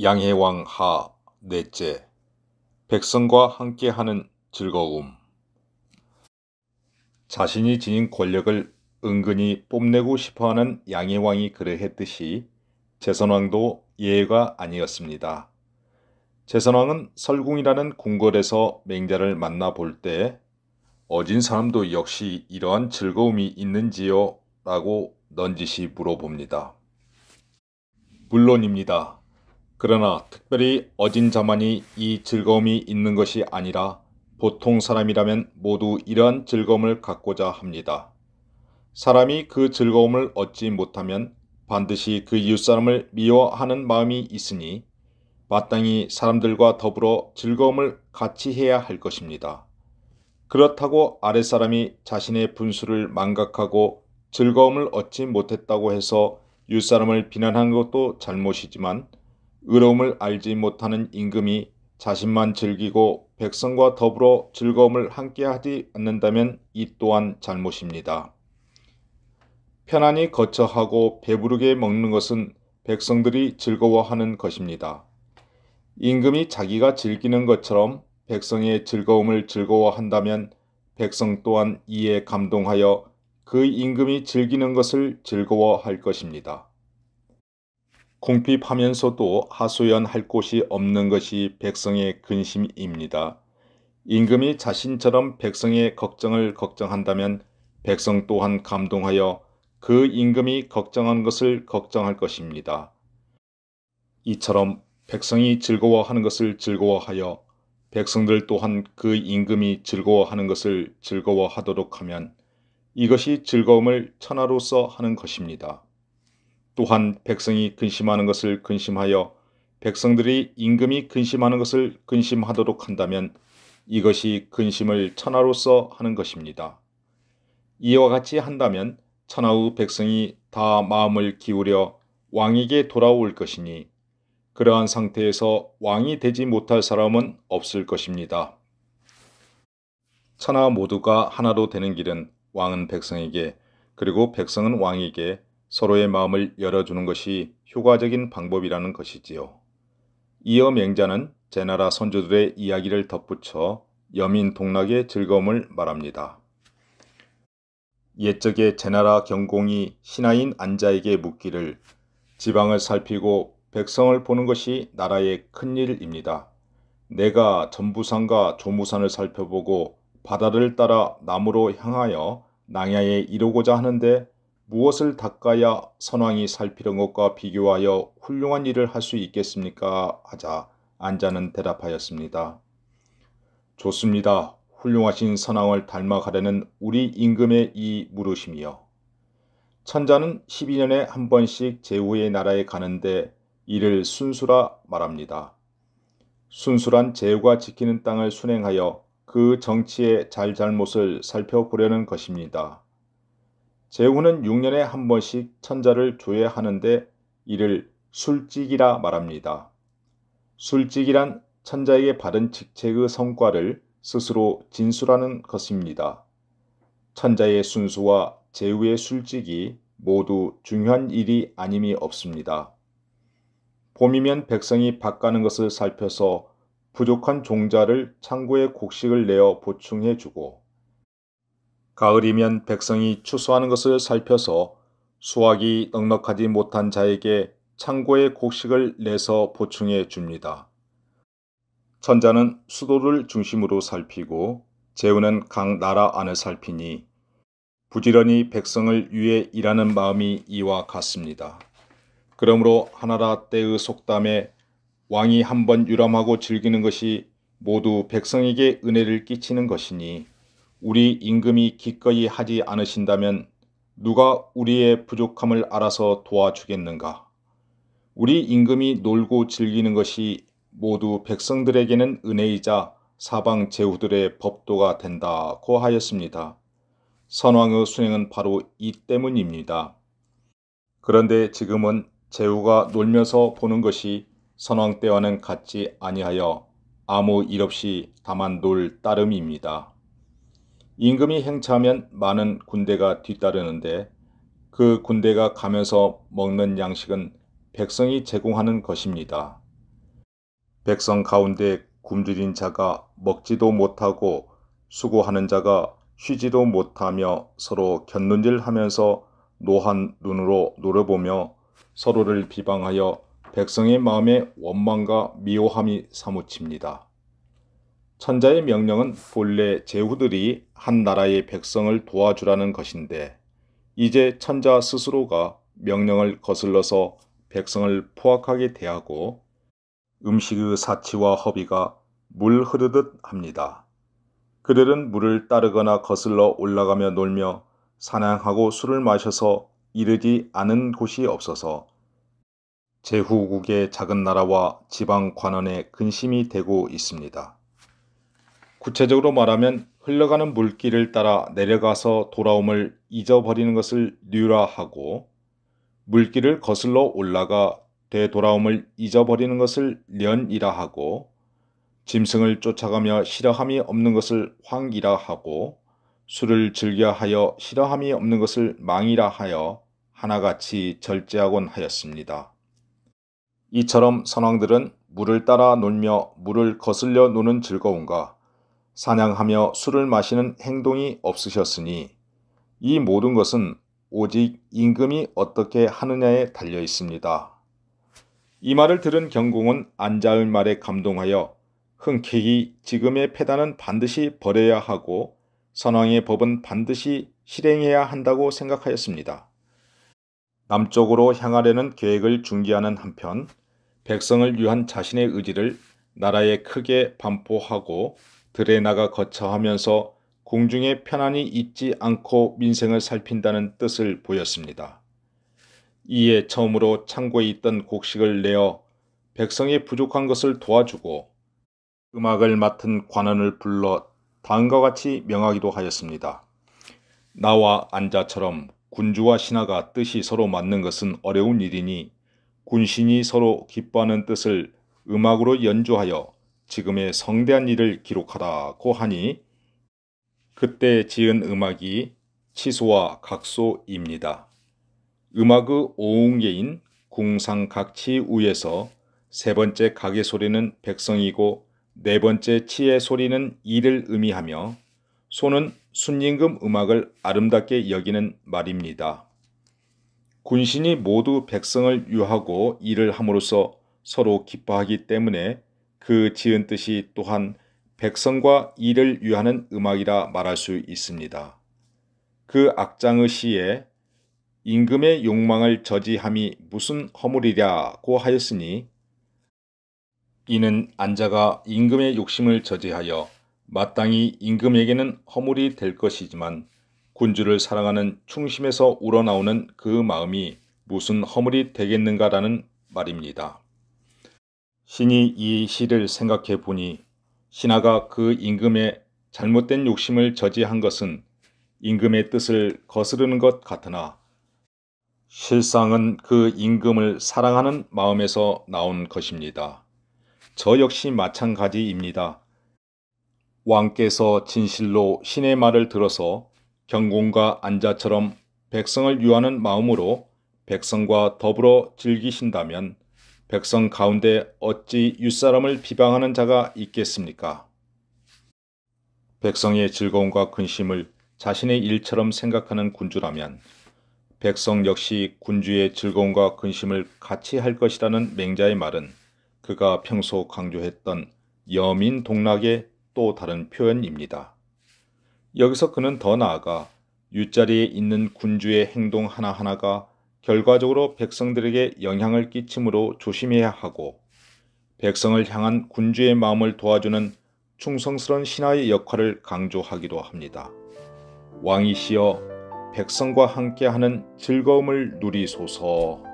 양해왕 하 넷째. 백성과 함께하는 즐거움. 자신이 지닌 권력을 은근히 뽐내고 싶어하는 양해왕이 그러했듯이 제선왕도 예외가 아니었습니다. 제선왕은 설궁이라는 궁궐에서 맹자를 만나 볼 때 어진 사람도 역시 이러한 즐거움이 있는지요? 라고 넌지시 물어봅니다. 물론입니다. 그러나 특별히 어진 자만이 이 즐거움이 있는 것이 아니라 보통 사람이라면 모두 이러한 즐거움을 갖고자 합니다. 사람이 그 즐거움을 얻지 못하면 반드시 그 이웃사람을 미워하는 마음이 있으니 마땅히 사람들과 더불어 즐거움을 같이 해야 할 것입니다. 그렇다고 아랫사람이 자신의 분수를 망각하고 즐거움을 얻지 못했다고 해서 윗사람을 비난하는 것도 잘못이지만 의로움을 알지 못하는 임금이 자신만 즐기고 백성과 더불어 즐거움을 함께하지 않는다면 이 또한 잘못입니다. 편안히 거처하고 배부르게 먹는 것은 백성들이 즐거워하는 것입니다. 임금이 자기가 즐기는 것처럼 백성의 즐거움을 즐거워한다면 백성 또한 이에 감동하여 그 임금이 즐기는 것을 즐거워할 것입니다. 궁핍하면서도 하소연할 곳이 없는 것이 백성의 근심입니다. 임금이 자신처럼 백성의 걱정을 걱정한다면 백성 또한 감동하여 그 임금이 걱정한 것을 걱정할 것입니다. 이처럼 백성이 즐거워하는 것을 즐거워하여 백성들 또한 그 임금이 즐거워하는 것을 즐거워하도록 하면 이것이 즐거움을 천하로서 하는 것입니다. 또한 백성이 근심하는 것을 근심하여 백성들이 임금이 근심하는 것을 근심하도록 한다면 이것이 근심을 천하로서 하는 것입니다. 이와 같이 한다면 천하의 백성이 다 마음을 기울여 왕에게 돌아올 것이니 그러한 상태에서 왕이 되지 못할 사람은 없을 것입니다. 천하 모두가 하나로 되는 길은 왕은 백성에게 그리고 백성은 왕에게 서로의 마음을 열어주는 것이 효과적인 방법이라는 것이지요. 이어 맹자는 제나라 선조들의 이야기를 덧붙여 여민동락의 즐거움을 말합니다. 옛적에 제나라 경공이 신하인 안자에게 묻기를 지방을 살피고 백성을 보는 것이 나라의 큰일입니다. 내가 전부산과 조무산을 살펴보고 바다를 따라 남으로 향하여 낭야에 이르고자 하는데 무엇을 닦아야 선왕이 살피는 것과 비교하여 훌륭한 일을 할 수 있겠습니까? 하자 안자는 대답하였습니다. 좋습니다. 훌륭하신 선왕을 닮아가려는 우리 임금의 이 물으심이요. 천자는 12년에 한 번씩 제후의 나라에 가는데 이를 순수라 말합니다. 순수란 제후가 지키는 땅을 순행하여 그 정치의 잘잘못을 살펴보려는 것입니다. 제후는 6년에 한 번씩 천자를 조회하는데 이를 술직이라 말합니다. 술직이란 천자에게 받은 직책의 성과를 스스로 진술하는 것입니다. 천자의 순수와 제후의 술직이 모두 중요한 일이 아님이 없습니다. 봄이면 백성이 밥 가는 것을 살펴서 부족한 종자를 창고에 곡식을 내어 보충해 주고 가을이면 백성이 추수하는 것을 살펴서 수확이 넉넉하지 못한 자에게 창고에 곡식을 내서 보충해 줍니다. 천자는 수도를 중심으로 살피고 제후는 각 나라 안을 살피니 부지런히 백성을 위해 일하는 마음이 이와 같습니다. 그러므로 하나라 때의 속담에 왕이 한번 유람하고 즐기는 것이 모두 백성에게 은혜를 끼치는 것이니 우리 임금이 기꺼이 하지 않으신다면 누가 우리의 부족함을 알아서 도와주겠는가? 우리 임금이 놀고 즐기는 것이 모두 백성들에게는 은혜이자 사방 제후들의 법도가 된다고 하였습니다. 선왕의 순행은 바로 이 때문입니다. 그런데 지금은 제후가 놀면서 보는 것이 선왕 때와는 같지 아니하여 아무 일 없이 다만 놀 따름입니다. 임금이 행차하면 많은 군대가 뒤따르는데 그 군대가 가면서 먹는 양식은 백성이 제공하는 것입니다. 백성 가운데 굶주린 자가 먹지도 못하고 수고하는 자가 쉬지도 못하며 서로 곁눈질하면서 노한 눈으로 노려보며 서로를 비방하여 백성의 마음에 원망과 미워함이 사무칩니다. 천자의 명령은 본래 제후들이 한 나라의 백성을 도와주라는 것인데 이제 천자 스스로가 명령을 거슬러서 백성을 포악하게 대하고 음식의 사치와 허비가 물 흐르듯 합니다. 그들은 물을 따르거나 거슬러 올라가며 놀며 사냥하고 술을 마셔서 이르지 않은 곳이 없어서 제후국의 작은 나라와 지방 관원의 근심이 되고 있습니다. 구체적으로 말하면 흘러가는 물길을 따라 내려가서 돌아옴을 잊어버리는 것을 류라하고 물길을 거슬러 올라가 되돌아옴을 잊어버리는 것을 련이라 하고 짐승을 쫓아가며 싫어함이 없는 것을 황이라 하고 술을 즐겨하여 싫어함이 없는 것을 망이라 하여 하나같이 절제하곤 하였습니다. 이처럼 선왕들은 물을 따라 놀며 물을 거슬려 노는 즐거움과 사냥하며 술을 마시는 행동이 없으셨으니 이 모든 것은 오직 임금이 어떻게 하느냐에 달려 있습니다. 이 말을 들은 경공은 안자의 말에 감동하여 흔쾌히 지금의 패단은 반드시 버려야 하고 선왕의 법은 반드시 실행해야 한다고 생각하였습니다. 남쪽으로 향하려는 계획을 중지하는 한편 백성을 위한 자신의 의지를 나라에 크게 반포하고 들에 나가 거처하면서 궁중에 편안히 있지 않고 민생을 살핀다는 뜻을 보였습니다. 이에 처음으로 창고에 있던 곡식을 내어 백성이 부족한 것을 도와주고 음악을 맡은 관원을 불러 다음과 같이 명하기도 하였습니다. 나와 안자처럼 군주와 신하가 뜻이 서로 맞는 것은 어려운 일이니 군신이 서로 기뻐하는 뜻을 음악으로 연주하여 지금의 성대한 일을 기록하라고 하니 그때 지은 음악이 치소와 각소입니다. 음악의 오웅예인 궁상각치우에서 세 번째 각의 소리는 백성이고 네 번째 치의 소리는 이를 의미하며 소는 순임금 음악을 아름답게 여기는 말입니다. 군신이 모두 백성을 유하고 일을 함으로써 서로 기뻐하기 때문에 그 지은 뜻이 또한 백성과 일을 위하는 음악이라 말할 수 있습니다. 그 악장의 시에 임금의 욕망을 저지함이 무슨 허물이랴고 하였으니 이는 안자가 임금의 욕심을 저지하여 마땅히 임금에게는 허물이 될 것이지만 군주를 사랑하는 충심에서 우러나오는 그 마음이 무슨 허물이 되겠는가라는 말입니다. 신이 이 시를 생각해 보니 신하가 그 임금의 잘못된 욕심을 저지한 것은 임금의 뜻을 거스르는 것 같으나 실상은 그 임금을 사랑하는 마음에서 나온 것입니다. 저 역시 마찬가지입니다. 왕께서 진실로 신의 말을 들어서 경공과 안자처럼 백성을 유하는 마음으로 백성과 더불어 즐기신다면 백성 가운데 어찌 윗사람을 비방하는 자가 있겠습니까? 백성의 즐거움과 근심을 자신의 일처럼 생각하는 군주라면 백성 역시 군주의 즐거움과 근심을 같이 할 것이라는 맹자의 말은 그가 평소 강조했던 여민동락의 또 다른 표현입니다. 여기서 그는 더 나아가 윗자리에 있는 군주의 행동 하나하나가 결과적으로 백성들에게 영향을 끼치므로 조심해야 하고 백성을 향한 군주의 마음을 도와주는 충성스러운 신하의 역할을 강조하기도 합니다. 왕이시여 백성과 함께하는 즐거움을 누리소서.